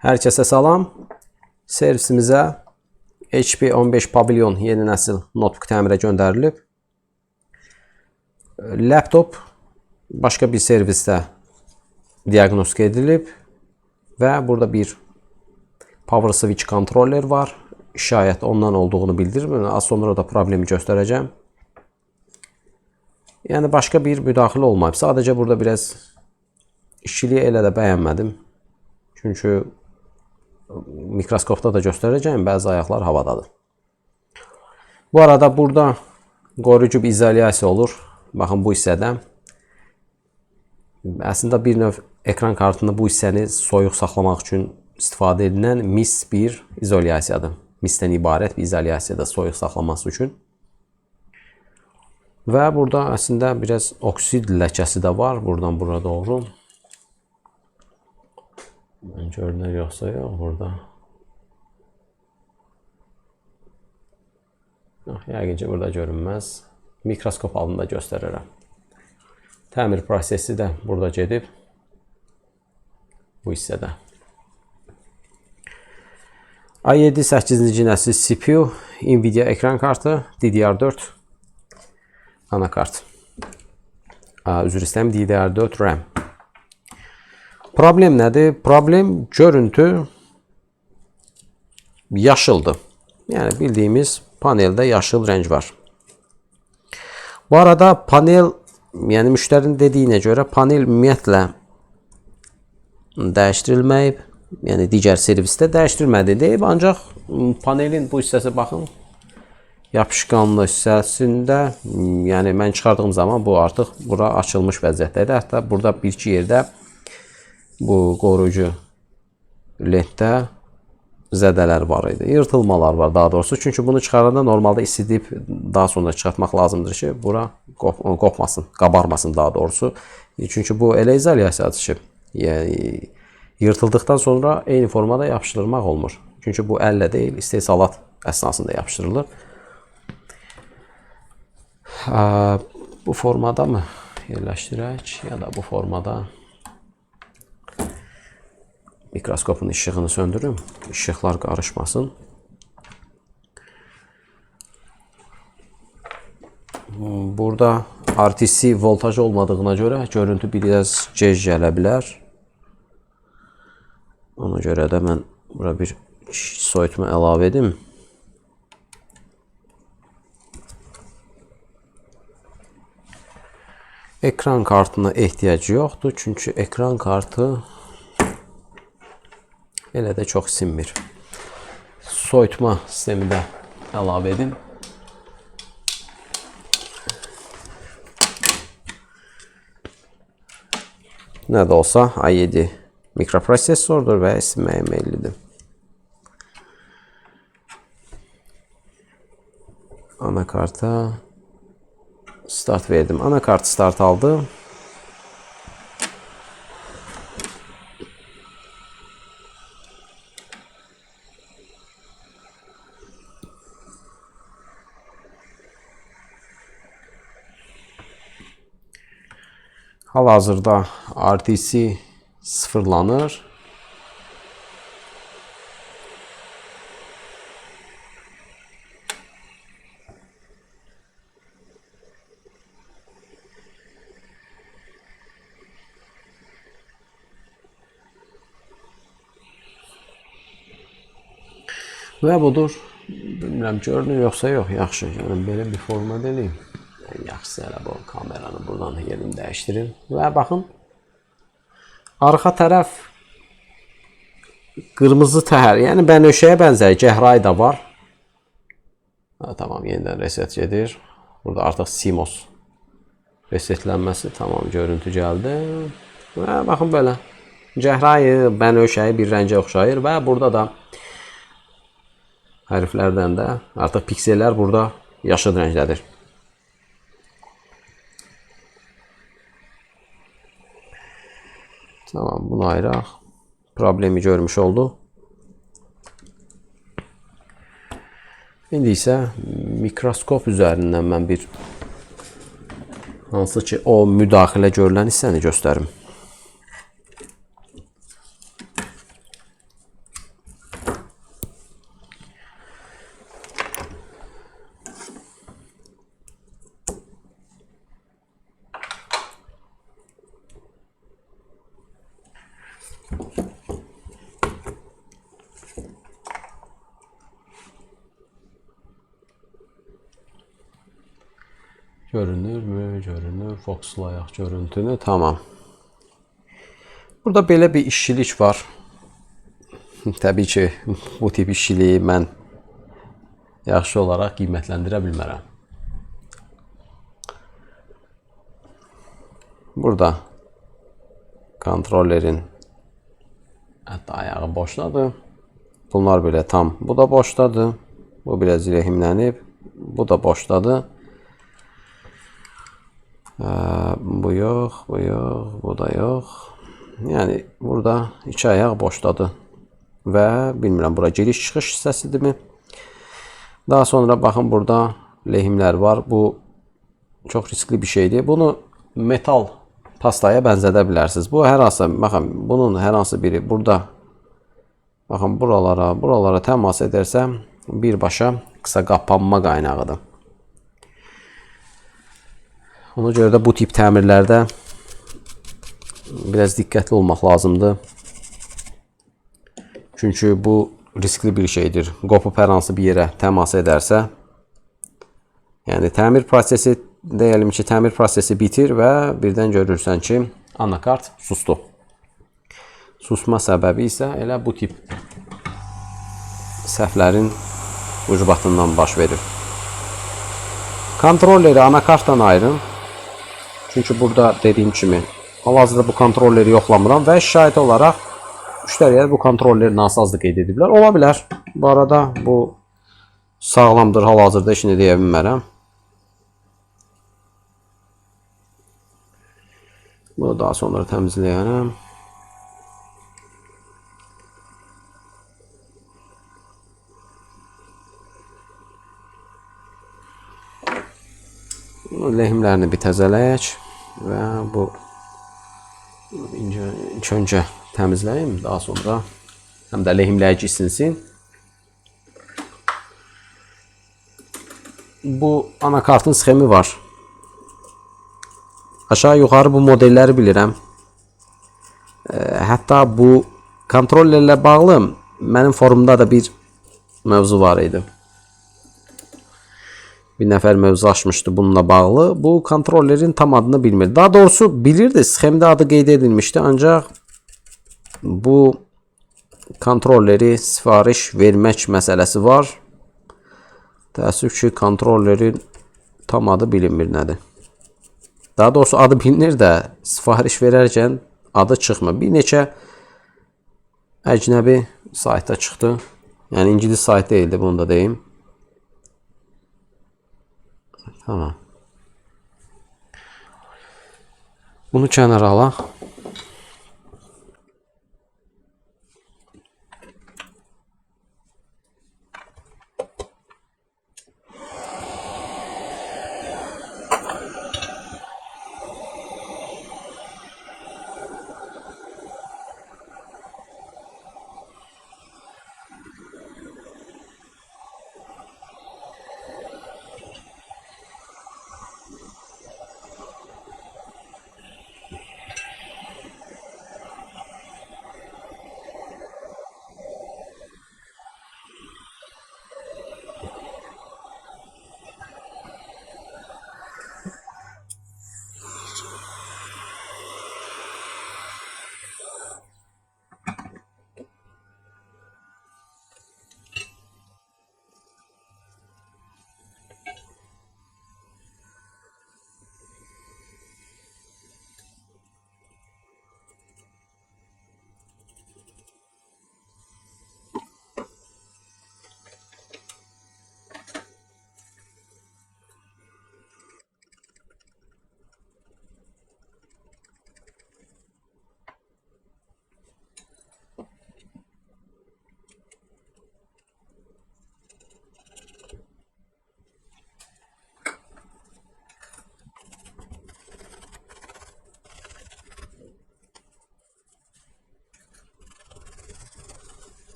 Hər kəsə salam. Servisimizə HP 15 Pavilion yeni nəsil notebook təmirə göndərilib. Laptop başqa bir servisdə diaqnostika edilib və burada bir power switch kontroller var. Şayət ondan olduğunu bildirir. Az sonra da problemi göstərəcəm. Yəni başqa bir müdaxilə olmayıb. Sadəcə burada biraz işçiliyi elə də bəyənmədim. Çünki mikroskopda da göstərəcəm, bəzi ayaqlar havadadır. Bu arada burada qoruyucu bir izolyasiya olur. Baxın bu hissədə. Əslində bir növ ekran kartında bu hissəni soyuq saxlamaq üçün istifadə edilən mis bir izolyasiyadır. Misdən ibarət bir izolyasiyadır soyuq saxlaması üçün. Və burada əslində biraz oksid ləkəsi də var. Buradan bura doğru. Görünür yoxsa yox burada. Yəqin ki burada görünməz. Mikroskop altında göstərirəm. Təmir prosesi də burada gedib. Bu hissədə. i7 8-ci nəsil CPU, Nvidia ekran kartı, DDR4 anakart. Üzr istəyirəm, DDR4 RAM. Problem nədir? Problem görüntü yaşıldır. Yəni bildiyimiz paneldə yaşıl rəng var. Bu arada panel, yəni müştərinin dediyinə görə panel ümumiyyətlə dəyişdirilməyib. Yəni digər servisdə dəyişdirilmədi deyib. Ancaq panelin bu hissəsi baxın. Yapışqanlı hissəsində, yəni mən çıxardığım zaman bu artıq bura açılmış vəziyyətdədir. Hətta burada bir-iki yerdə bu qoruyucu lentdə zədələr var idi. Yırtılmalar var daha doğrusu. Çünki bunu çıxaranda normalda isidib daha sonra çıxartmaq lazımdır ki, bura qopmasın, qabarmasın daha doğrusu. Çünki bu elə izolyasiyadır ki, yəni yırtıldıqdan sonra eyni formada yapışdırmaq olmur. Çünki bu əllə deyil, istehsalat əsnasında yapışdırılır. Bu formada mı yerləşdirək ya da bu formada mikroskopun işığını söndürüm. İşıqlar qarışmasın. Burada RTC voltaj olmadığına görə görüntü biraz gec gələ bilər. Ona görə də mən bura bir soyutma əlavə edim. Ekran kartına ehtiyacı yoxdur. Çünki ekran kartı elə də çox sinmir. Soyutma sistemi də əlavə edim. Nə də olsa i7 mikroprosesordur və isinməyə meyillidir. Anakarta start verdim. Anakart start aldı. Hal-hazırda RTC sıfırlanır. Və budur. Bilmirəm, görünür yoxsa yox. Yaxşı. Yəni belə bir forma eləyim. Yaxşısı elə bu kameranı buradan yerini dəyişdirim. Və baxın. Arxa tərəf qırmızı təhər. Yəni bənövşəyə bənzər. Cəhray da var. Tamam, yenidən reset gedir. Burada artıq CMOS resetlənməsi. Tamam, görüntü gəldi. Və baxın belə. Cəhrayı, bənövşəyi bir rəngə oxşayır. Və burada da hərflərdən də artıq piksellər burada yaşıl rəngdədir. Tamam, bunu ayıraq. Problemi görmüş oldu. İndi isə mikroskop üzərindən mən bir hansı ki o müdaxilə görülən hissəni göstərim. Görünür mü? Görünür. Fokuslayaq görüntünü. Tamam. Burada belə bir işçilik var. Təbii ki, bu tip işçiliyi mən yaxşı olaraq qiymətləndirə bilmərəm. Burada kontrollerin hətta ayağı boşdadır. Bunlar belə tam. Bu da boşdadır. Bu biraz lehimlənib. Bu da boşdadır. Bu yox, bu yox, bu da yox. Yəni burada iki ayaq boşdadır. Və bilmirəm, bura giriş-çıxış hissəsidirmi? Daha sonra baxın, burada lehimlər var. Bu çox riskli bir şeydir. Bunu metal pastaya bənzədə bilərsiniz. Bu hər hansı, baxın, bunun hər hansı biri burada, baxın, buralara təmas edərsə, birbaşa qısa qapanma qaynağıdır. Ona görə də bu tip təmirlərdə biraz diqqətli olmaq lazımdır. Çünki bu riskli bir şeydir. Qopub hər hansı bir yerə təmas edərsə, yəni təmir prosesi, deyəlim ki, təmir prosesi bitir və birdən görürsən ki, anakart sustu. Susma səbəbi isə elə bu tip səhvlərin ucbatından baş verir. Kontrolleri anakartdan ayırın. Çünki burada dediyim kimi hal-hazırda bu kontrolleri yoxlamıram və şahid olaraq müştəriyə bu kontrolleri nasazlıq qeyd ediblər. Ola bilər. Bu arada bu sağlamdır, hal-hazırda işini deyə bilmərəm. Bunu daha sonra təmizləyərəm. Lehimlərini bir təzələyək və bu ilk öncə təmizləyim, daha sonra həm də lehimləyici isinsin. Bu anakartın sxemi var. Aşağı yuxarı bu modelləri bilirəm. Hətta bu kontrollerlə bağlı mənim forumda da bir mövzu var idi. Bir nəfər mövzu açmışdı bununla bağlı. Bu kontrollerin tam adını bilmir. Daha doğrusu bilirdi. Sxemdə adı qeyd edilmişdi. Ancaq bu kontrolleri sifariş vermək məsələsi var. Təəssüf ki, kontrollerin tam adı bilinmir nədir. Daha doğrusu adı bilinir də sifariş verərkən adı çıxmır. Bir neçə əcnəbi saytda çıxdı. Yəni ingilis sayt deyildi, bunu da deyim. Tamam. Bunu kənara alaq.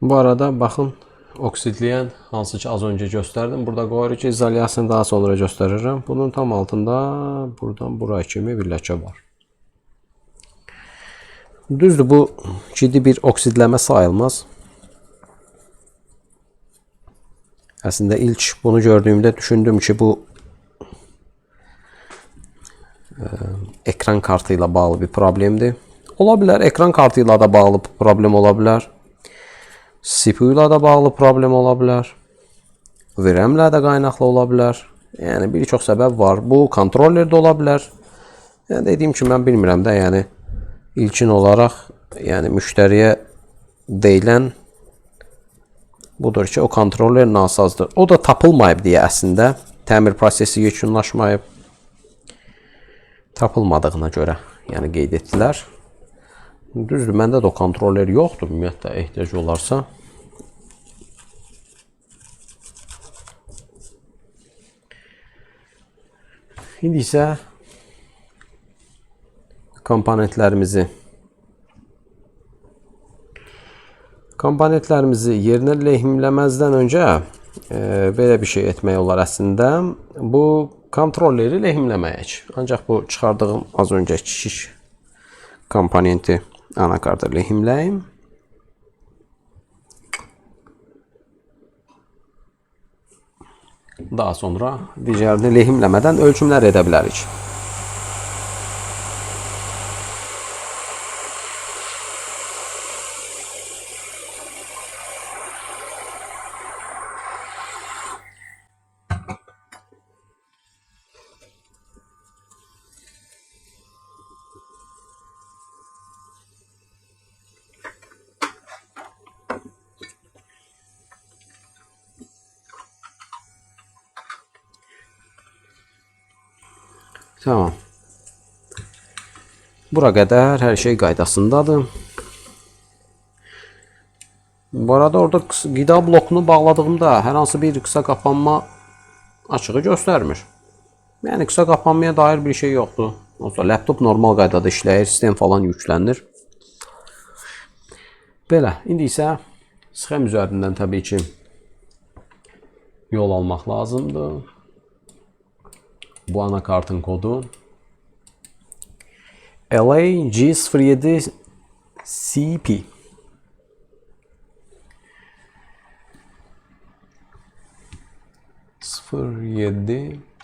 Bu arada baxın, oksidləyən hansı ki az öncə göstərdim. Burada qoyuruq ki, izolyasiyasını daha sonra göstərirəm. Bunun tam altında buradan buraya kimi bir ləkə var. Düzdür, bu ciddi bir oksidləmə sayılmaz. Əslində ilk bunu gördüyümdə düşündüm ki, bu ekran kartı ilə bağlı bir problemdir. Ola bilər, ekran kartı ilə də bağlı problem ola bilər. CPU ilə də bağlı problem ola bilər. VRAM ilə də qaynaqlı ola bilər. Yəni bir çox səbəb var. Bu kontroller də ola bilər. Yəni dediyim kimi mən bilmirəm də, yəni ilkin olaraq, yəni müştəriyə deyilən budur ki, o kontroller nasazdır. O da tapılmayıb deyə əslində təmir prosesi yekunlaşmayıb. Tapılmadığına görə, yəni qeyd etdilər. Düzdür, məndə də o kontroller yoxdur, ümumiyyətlə ehtiyac olarsa. İndi isə komponentlərimizi yerinə lehimləməzdən öncə belə bir şey etmək olar əslində. Bu kontrolleri lehimləməyək. Ancaq bu çıxardığım az öncəki şiş komponenti anakarta lehimləyim. Daha sonra digərini lehimləmədən ölçümlər edə bilərik. Tamam. Bura qədər hər şey qaydasındadır. Bu arada orada qida blokunu bağladığımda hər hansı bir qısa qapanma açığı göstərmir. Yəni qısa qapanmaya dair bir şey yoxdur. Olsa laptop normal qaydada işləyir, sistem falan yüklənir. Belə, indi isə sxem üzərindən təbii ki yol almaq lazımdır. Bu anakartın kodu LA-G07CP.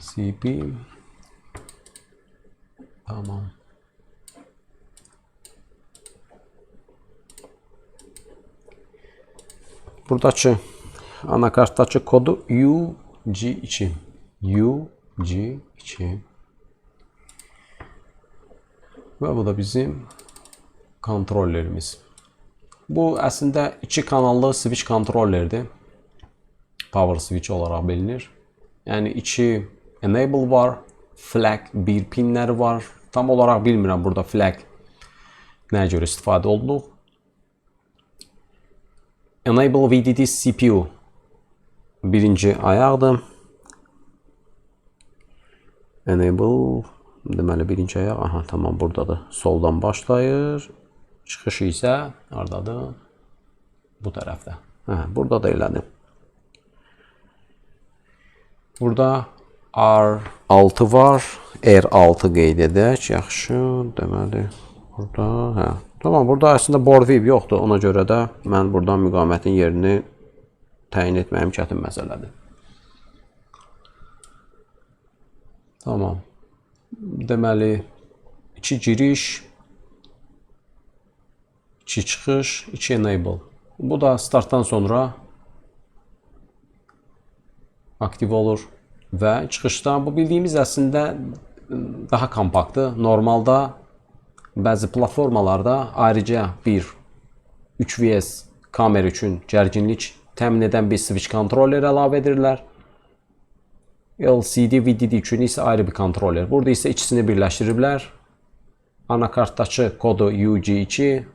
CP. Tamam. Buradakı anakartdakı kodu UG2. UG2. Və bu da bizim kontrollerimiz. Bu əslində 2 kanallı switch kontrollerdir. Power switch olaraq bilinir. Yəni 2 enable var, flag 1 pinləri var. Tam olaraq bilmirəm burada flag nəyə görə istifadə olunur. Enable VDD CPU birinci ayaqdır. Enable deməli birinci ayaq. Aha, tamam, buradadır. Soldan başlayır. Çıxışı isə hardadır? Bu tərəfdə. Hə, burada da elədim. Burada R6 var. R6 qeyd edək. Yaxşı, deməli burada, hə. Tamam, burada əslində board vib yoxdur. Ona görə də mən buradan müqavimətin yerini təyin etməyim çətin məsələdir. Tamam. Deməli 2 giriş, 2 çıxış, 2 enable. Bu da startdan sonra aktiv olur və çıxışda bu bildiyimiz əslində daha kompaktdır. Normalda bəzi platformalarda ayrıca bir 3VS kamera üçün gərginlik təmin edən bir switch kontroller əlavə edirlər. LCD, VDD üçün isə ayrı bir kontroller. Burada isə ikisini birləşdiriblər. Anakartdakı kodu UG2,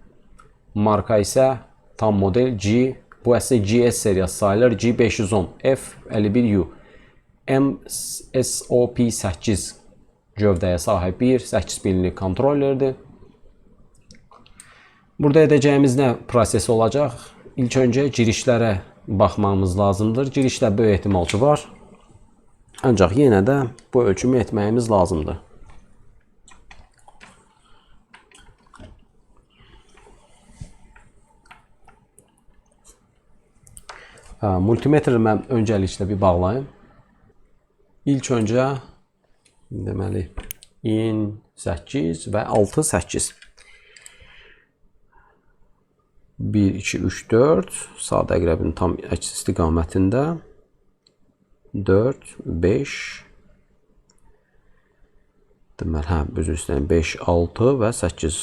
marka isə tam model G. Bu əslində GS seriyası sayılır. G510 F51U MSOP8 gövdəyə sahib bir 8 pinli kontrollerdir. Burada edəcəyimiz nə proses olacaq? ilk öncə girişlərə baxmamız lazımdır. Girişdə böyük ehtimal ki var. Ancaq yenə də bu ölçümü etməyimiz lazımdır. Multimetri mən öncəliklə bir bağlayım. İlk öncə deməli in 8 və 6 8. 1 2 3 4 sağ əqrəbin tam əks istiqamətində 4 5 deməli üzr istəyirəm 5 6 və 8.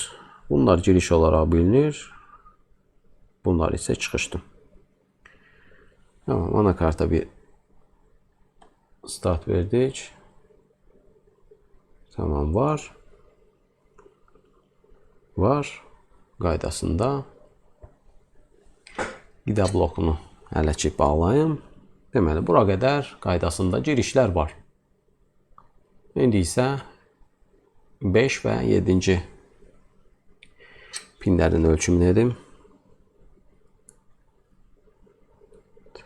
Bunlar giriş olaraq bilinir. Bunlar isə çıxışdır. Tamam, anakarta bir start verdik. Tamam, var. Qaydasında. Qida blokunu hələ ki bağlayım. Deməli, bura qədər qaydasında girişlər var. İndi isə 5 və 7-ci pinlərin ölçümünü edim.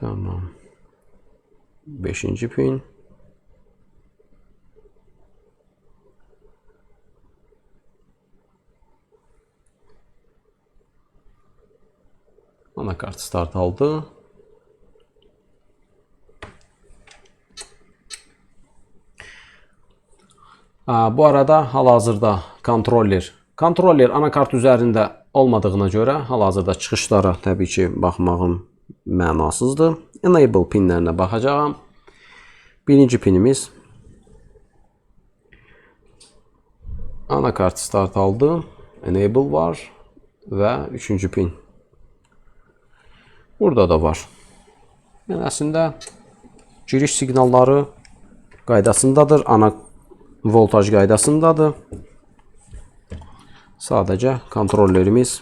Tamam. 5-ci pin. Anakart start aldı. Bu arada hal-hazırda kontroller anakart üzərində olmadığına görə hal-hazırda çıxışlara təbii ki baxmağım mənasızdır. Enable pinlərinə baxacağam. Birinci pinimiz anakart start aldı. Enable var və üçüncü pin. Burada da var. Yəni əslində giriş siqnalları qaydasındadır. Ana voltaj qaydasındadır. Sadəcə kontrollerimiz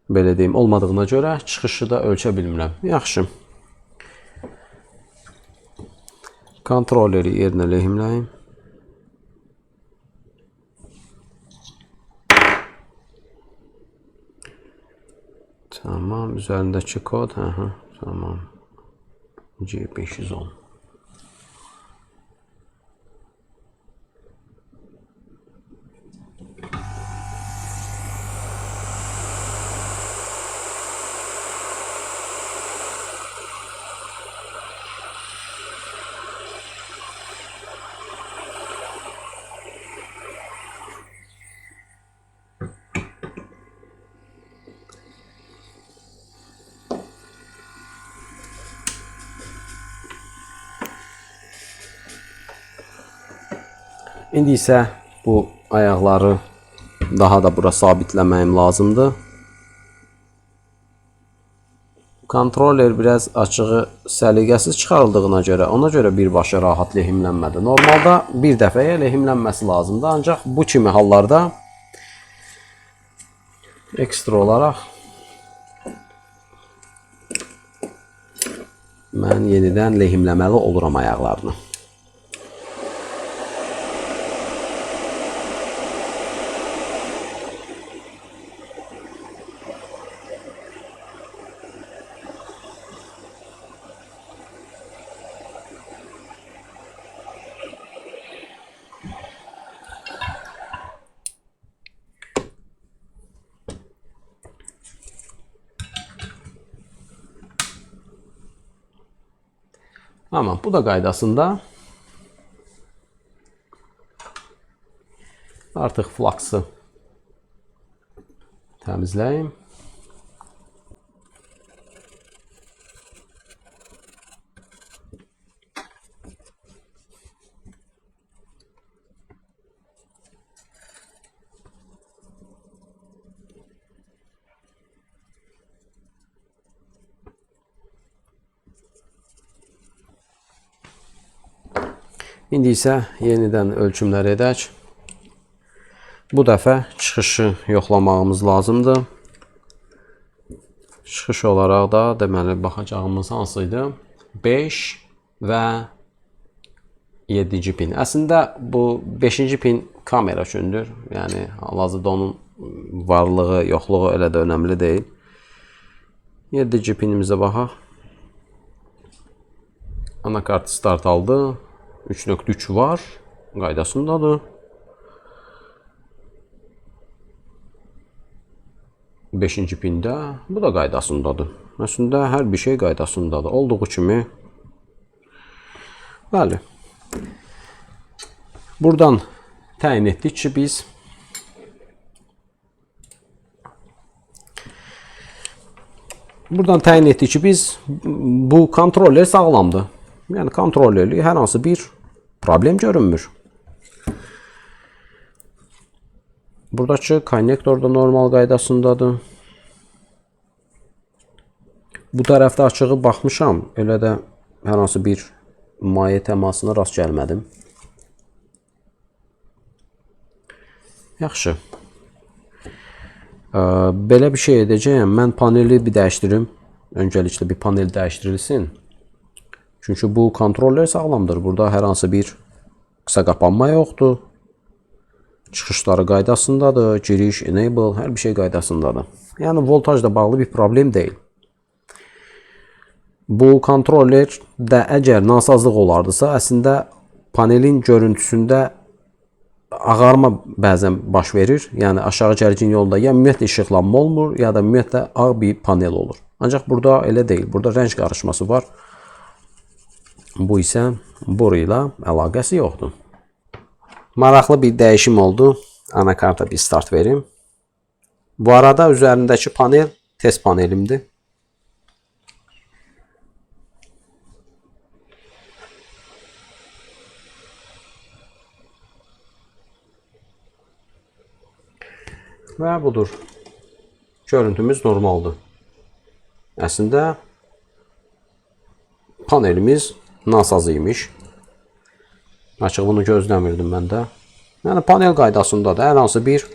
belə deyim olmadığına görə çıxışı da ölçə bilmirəm. Yaxşı. Kontrolleri yerinə lehimləyim. Tamam, üzərindəki kod, tamam. G510. İndi isə bu ayaqları daha da bura sabitləməyim lazımdır. Kontroller biraz açığı səliqəsiz çıxarıldığına görə, ona görə birbaşa rahat lehimlənmədi. Normalda bir dəfəyə lehimlənməsi lazımdır. Ancaq bu kimi hallarda ekstra olaraq mən yenidən lehimləməli oluram ayaqlarını. Tamam, bu da qaydasında. Artıq flux'ı təmizləyim. İndi isə yenidən ölçümlər edək. Bu dəfə çıxışı yoxlamağımız lazımdır. Çıxış olaraq da deməli baxacağımız hansıydı? 5 və 7-ci pin. Əslində bu 5-ci pin kamera üçündür. Yəni hal-hazırda onun varlığı, yoxluğu elə də önəmli deyil. 7 pinimizə baxaq. Anakart start aldı. 3.3 var. Qaydasındadır. 5-ci pində. Bu da qaydasındadır. Əslində hər bir şey qaydasındadır. Olduğu kimi. Bəli. Buradan təyin etdik ki biz bu kontroller sağlamdır. Yəni kontrollerli hər hansı bir problem görünmür. Buradakı konnektor da normal qaydasındadır. Bu tərəfdə açığı baxmışam. Elə də hər hansı bir maye təmasına rast gəlmədim. Yaxşı. Belə bir şey edəcəyəm. Mən paneli bir dəyişdirim. Öncəliklə bir panel dəyişdirilsin. Çünki bu kontroller sağlamdır. Burada hər hansı bir qısa qapanma yoxdur. Çıxışları qaydasındadır. Giriş, enable, hər bir şey qaydasındadır. Yəni voltajla bağlı bir problem deyil. Bu kontrollerdə əgər nasazlıq olardısa, əslində panelin görüntüsündə ağarma bəzən baş verir. Yəni aşağı gərgin yolda ya ümumiyyətlə işıqlanma olmur, ya da ümumiyyətlə ağ bir panel olur. Ancaq burada elə deyil. Burada rəng qarışması var. Bu isə boru ilə əlaqəsi yoxdur. Maraqlı bir dəyişim oldu. Anakarta bir start verim. Bu arada üzərindəki panel test panelimdir. Və budur. Görüntümüz normaldır. Əslində panelimiz nasaz imiş. Açıq bunu gözləmirdim mən də. Yəni panel qaydasındadır. Hər hansı bir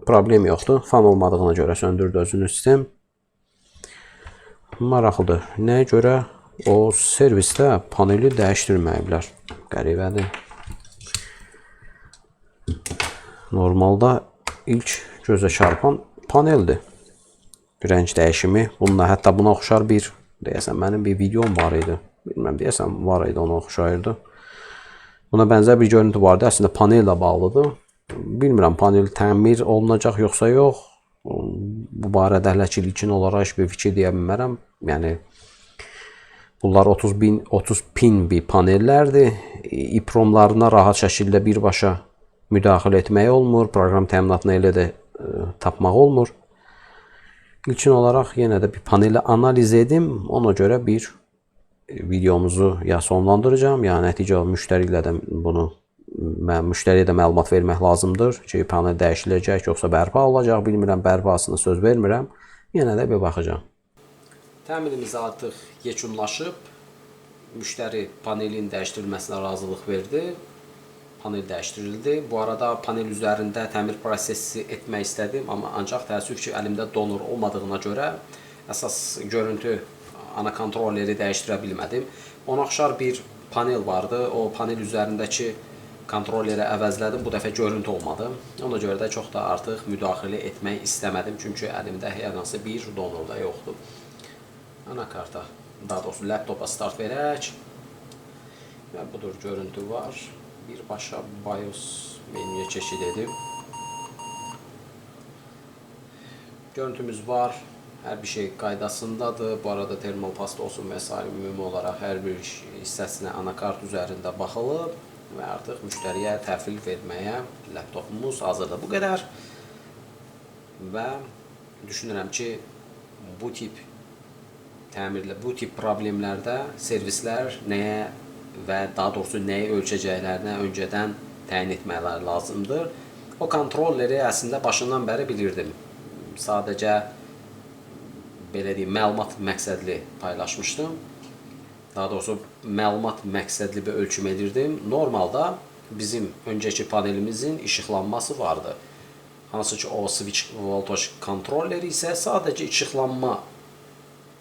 problem yoxdur. Fan olmadığına görə söndürdü özünü sistem. Maraqlıdır. Nəyə görə o servisdə paneli dəyişdirməyiblər? Qəribədir. Normalda ilk gözə çarpan paneldir. Rəng dəyişimi. Bununla hətta buna oxşar bir, deyəsən mənim bir videom var idi. Bilməm, deyəsən var idi, ona oxşayırdı. Buna bənzər bir görüntü vardı. Əslində panellə bağlıdır. Bilmirəm, panel təmir olunacaq yoxsa yox. Bu barədə hələ ki ilkin olaraq heç bir fikir deyə bilmərəm. Yəni bunlar 30 pin bir panellərdir. İPROM-larına rahat şəkildə birbaşa müdaxilə etmək olmur. Proqram təminatını elə də tapmaq olmur. İlkin olaraq yenə də bir paneli analiz edim. Ona görə bir videomuzu ya sonlandıracağım, ya nəticə müştəriyə də məlumat vermək lazımdır ki, panel dəyişiləcək, yoxsa bərpa olacaq, bilmirəm, bərpasını söz vermirəm. Yenə də bir baxacağım. Təmirimiz artıq yekunlaşıb. Müştəri panelin dəyişdirilməsinə razılıq verdi. Panel dəyişdirildi. Bu arada panel üzərində təmir prosesi etmək istədim, amma ancaq təəssüf ki, əlimdə donor olmadığına görə əsas görüntü ana kontrolleri dəyişdirə bilmədim. Ona oxşar bir panel vardı. O panel üzərindəki kontrolleri əvəzlədim. Bu dəfə görüntü olmadı. Ona görə də çox da artıq müdaxilə etmək istəmədim. Çünki əlimdə hər hansı bir donor da yoxdur. Anakarta, daha doğrusu laptopa start verək. Və budur, görüntü var. Birbaşa BIOS menüyə keçid edib. Görüntümüz var. Hər bir şey qaydasındadır. Bu arada termal pasta olsun və s. ümumi olaraq hər bir hissəsinə anakart üzərində baxılıb və artıq müştəriyə təhvil verməyə laptopumuz hazırdır. Bu qədər. Və düşünürəm ki, bu tip təmirlə, bu tip problemlərdə servislər nəyə və daha doğrusu nəyi ölçəcəklərinə öncədən təyin etmələri lazımdır. O kontrolleri əslində başından bəri bilirdim. Sadəcə belə deyim, məlumat məqsədli paylaşmışdım. Daha doğrusu məlumat məqsədli bir ölçüm edirdim. Normalda bizim öncəki panelimizin işıqlanması vardı. Hansı ki o switch voltaj kontrolleri isə sadəcə işıqlanma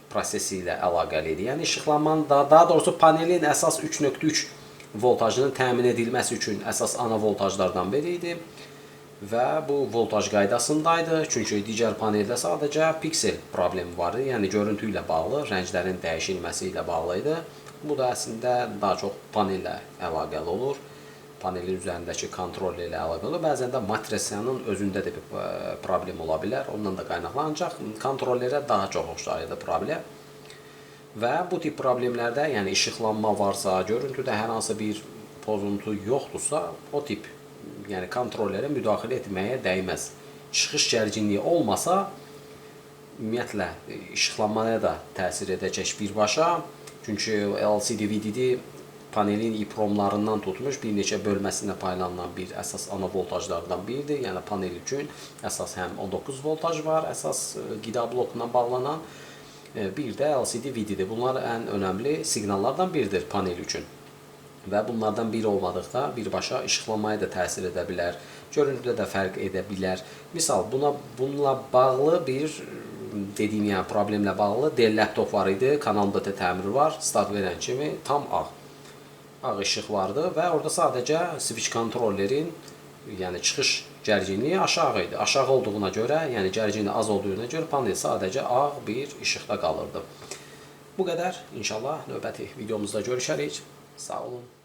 prosesi ilə əlaqəli idi. Yəni işıqlanmanın daha doğrusu panelin əsas 3.3 voltajının təmin edilməsi üçün əsas ana voltajlardan biri idi. və bu voltaj qaydasındaydı. Çünki digər paneldə sadəcə piksel problemi var idi. Yəni görüntü ilə bağlı, rənglərin dəyişilməsi ilə bağlı idi. Bu da əslində daha çox panellə əlaqəli olur. Panelin üzərindəki kontrol ilə əlaqəli olur. Bəzən də matrisiyanın özündə də bir problem ola bilər. Ondan da qaynaqlı. Ancaq kontrollərə daha çox oxşayırdı problem. Və bu tip problemlərdə, yəni işıqlanma varsa, görüntüdə hər hansı bir pozuntu yoxdursa, o tip yəni kontrollərə müdaxilə etməyə dəyməz. Çıxış gərginliyi olmasa, ümumiyyətlə işıqlanmaya da təsir edəcək birbaşa. Çünki LCD VDD panelin EEPROM-larından tutmuş bir neçə bölməsinə paylanan bir əsas ana voltajlardan biridir. Yəni panel üçün əsas həm 19 voltaj var, əsas qida blokuna bağlanan, bir də LCD VDD. Bunlar ən önəmli siqnallardan biridir panel üçün. Və bunlardan biri olmadıqda birbaşa işıqlanmaya da təsir edə bilər, görüntüdə də fərq edə bilər. Misal, bununla bağlı bir dediyim yəni problemlə bağlı Dell laptop var idi, Kanal BT təmiri var, start verən kimi tam ağ işıq vardı və orada sadəcə switch kontrollerin, yəni çıxış gərginliyi aşağı idi. Aşağı olduğuna görə, yəni gərginliyi az olduğuna görə panel sadəcə ağ bir işıqda qalırdı. Bu qədər. İnşallah növbəti videomuzda görüşərik. Sağ olun.